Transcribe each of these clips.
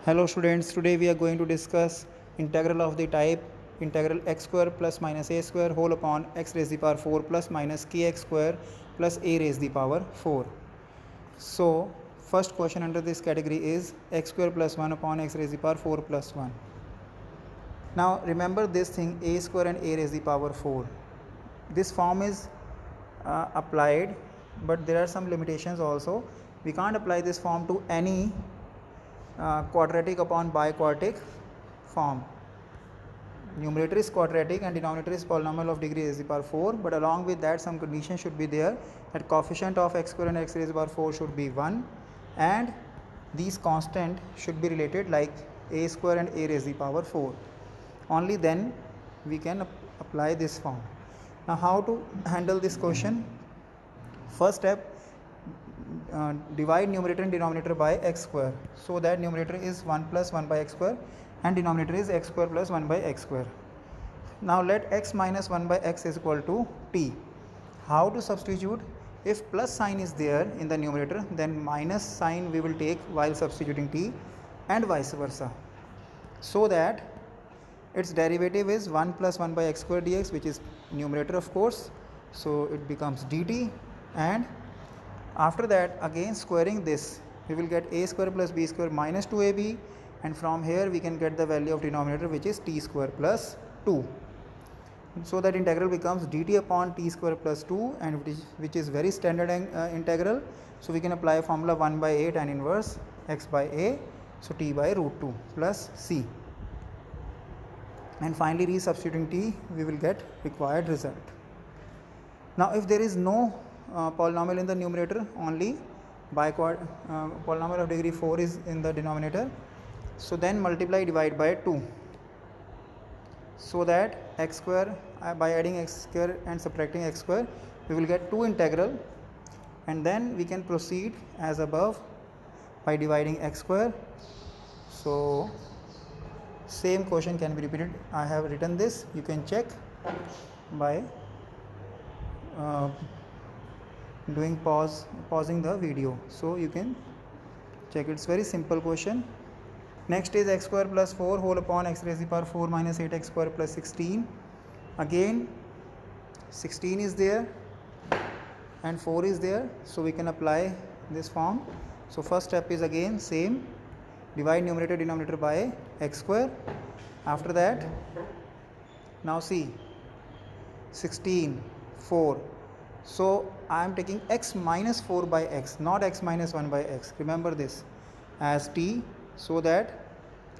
Hello students, today we are going to discuss integral of the type integral x square plus minus a square whole upon x raised to the power 4 plus minus kx square plus a raised to the power 4. So first question under this category is x square plus 1 upon x raised to the power 4 plus 1. Now remember this thing, a square and a raised to the power 4. This form is applied, but there are some limitations also. We can't apply this form to any quadratic upon biquadratic form. Numerator is quadratic and denominator is polynomial of degree raised to the power 4, but along with that some condition should be there that coefficient of x square and x raised to the power 4 should be 1 and these constant should be related like a square and a raised to the power 4. Only then we can apply this form. Now how to handle this question? First step, divide numerator and denominator by x square, so that numerator is 1 plus 1 by x square and denominator is x square plus 1 by x square. Now let x minus 1 by x is equal to t. How to substitute? If plus sign is there in the numerator, then minus sign we will take while substituting t and vice versa, so that its derivative is 1 plus 1 by x square dx, which is numerator of course, so it becomes dt, and after that again squaring this we will get a square plus b square minus 2ab, and from here we can get the value of denominator, which is t square plus 2. So that integral becomes dt upon t square plus 2, and which is very standard integral. So we can apply formula 1 by a tan inverse x by a, so t by root 2 plus c, and finally resubstituting t we will get required result. Now if there is no polynomial in the numerator, only polynomial of degree 4 is in the denominator, so then multiply divide by 2, so that x square by adding x square and subtracting x square we will get 2 integral, and then we can proceed as above by dividing x square. So same question can be repeated. I have written this, you can check by pausing the video, so you can check. It's very simple question. Next is x square plus 4 whole upon x raised to the power 4 minus 8x square plus 16. Again 16 is there and 4 is there, so we can apply this form. So first step is again same, divide numerator denominator by x square. After that, now see 16 4, so I am taking x minus 4 by x, not x minus 1 by x. Remember this as t, so that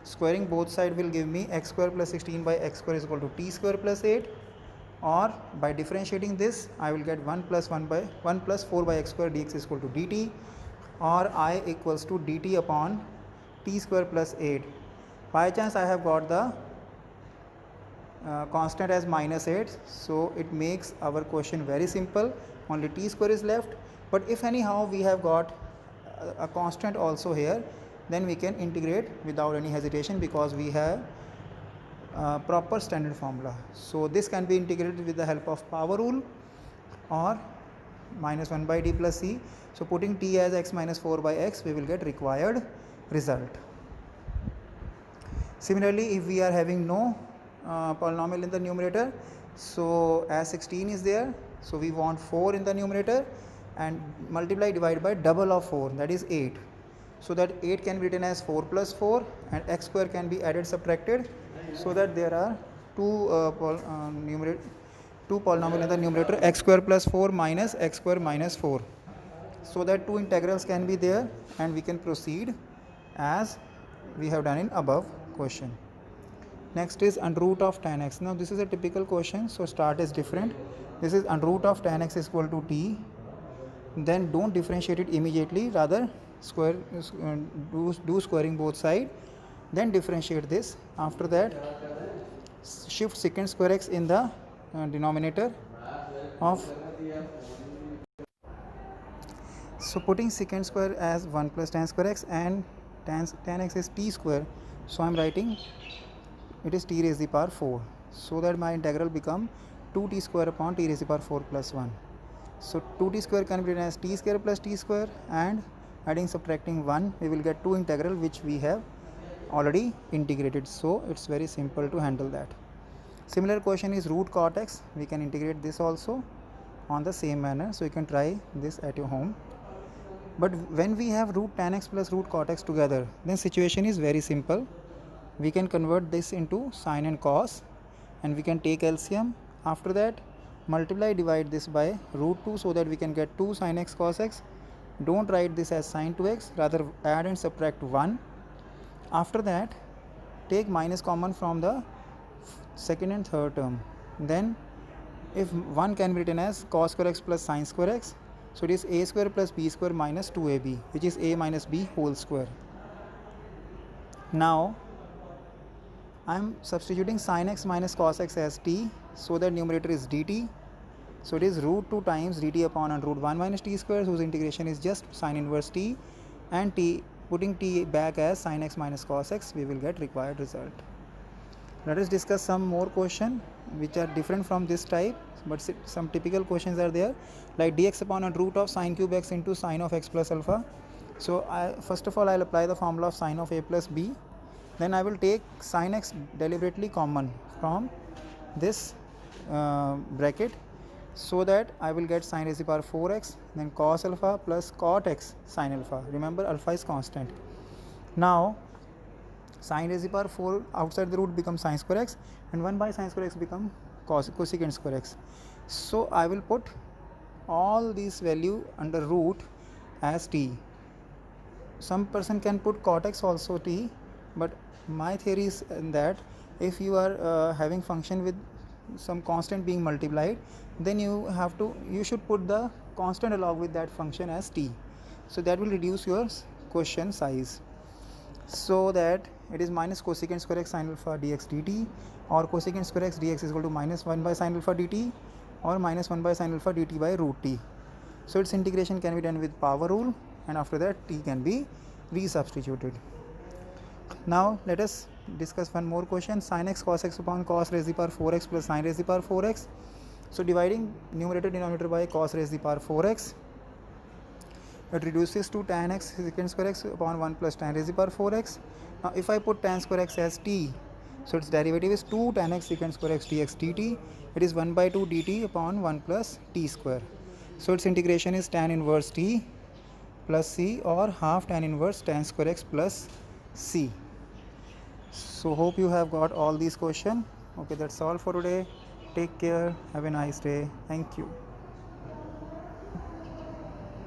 squaring both sides will give me x square plus 16 by x square is equal to t square plus 8, or by differentiating this I will get 1 plus 4 by x square dx is equal to dt, or I equals to dt upon t square plus 8. By chance I have got the constant as minus 8, so it makes our question very simple, only t square is left. But if anyhow we have got a constant also here, then we can integrate without any hesitation because we have proper standard formula. So this can be integrated with the help of power rule or minus 1 by d plus c. So putting t as x minus 4 by x, we will get required result. Similarly, if we are having no polynomial in the numerator, so as 16 is there, so we want 4 in the numerator, and multiply divide by double of 4, that is 8, so that 8 can be written as 4 plus 4 and x square can be added subtracted, so that there are two polynomial in the numerator, x square plus 4 minus x square minus 4, so that 2 integrals can be there, and we can proceed as we have done in above question. Next is under root of tan x. Now this is a typical question, so start is different. This is under root of tan x is equal to t, then don't differentiate it immediately, rather square do squaring both sides, then differentiate this. After that shift secant square x in the denominator of, so putting secant square as 1 plus tan square x, and tan x is t square, so I am writing it is t raised to the power 4, so that my integral become 2t square upon t raised to the power 4 plus 1. So 2t square can be written as t square plus t square, and adding subtracting 1 we will get 2 integral which we have already integrated, so it's very simple to handle that. Similar question is root cot x. We can integrate this also on the same manner, so you can try this at your home. But when we have root tan x plus root cot x together, then situation is very simple. We can convert this into sine and cos, and we can take LCM. After that, multiply divide this by root 2 so that we can get 2 sin x cos x. Don't write this as sin 2x, rather add and subtract 1. After that, take minus common from the second and third term. Then if 1 can be written as cos square x plus sin square x, so it is a square plus b square minus 2ab, which is a minus b whole square. Now I am substituting sin x minus cos x as t, so that numerator is dt. So it is root 2 times dt upon under root 1 minus t square, whose integration is just sin inverse t, and t, putting t back as sin x minus cos x, we will get required result. Let us discuss some more questions which are different from this type, but some typical questions are there, like dx upon a root of sin cube x into sin of x plus alpha. So first of all I will apply the formula of sin of a plus b. Then I will take sin x deliberately common from this bracket, so that I will get sin raised to the power 4x, then cos alpha plus cot x sin alpha. Remember, alpha is constant. Now sin raised to the power 4 outside the root becomes sin square x, and 1 by sin square x become cosecant square x. So I will put all these value under root as t. Some person can put cot x also t, but my theory is that if you are having function with some constant being multiplied, then you should put the constant along with that function as t. So that will reduce your question size. So that it is minus cosecant square x sin alpha dx dt, or cosecant square x dx is equal to minus 1 by sin alpha dt, or minus 1 by sin alpha dt by root t. So its integration can be done with power rule, and after that t can be resubstituted. Now let us discuss one more question, sin x cos x upon cos raised to the power 4x plus sin raised to the power 4x. So dividing numerator denominator by cos raised to the power 4x, it reduces to tan x secant square x upon 1 plus tan raised to the power 4x. Now if I put tan square x as t, so its derivative is 2 tan x secant square x dx dt. It is 1 by 2 dt upon 1 plus t square. So its integration is tan inverse t plus c, or half tan inverse tan square x plus c. So hope you have got all these questions. Okay, that's all for today. Take care. Have a nice day. Thank you.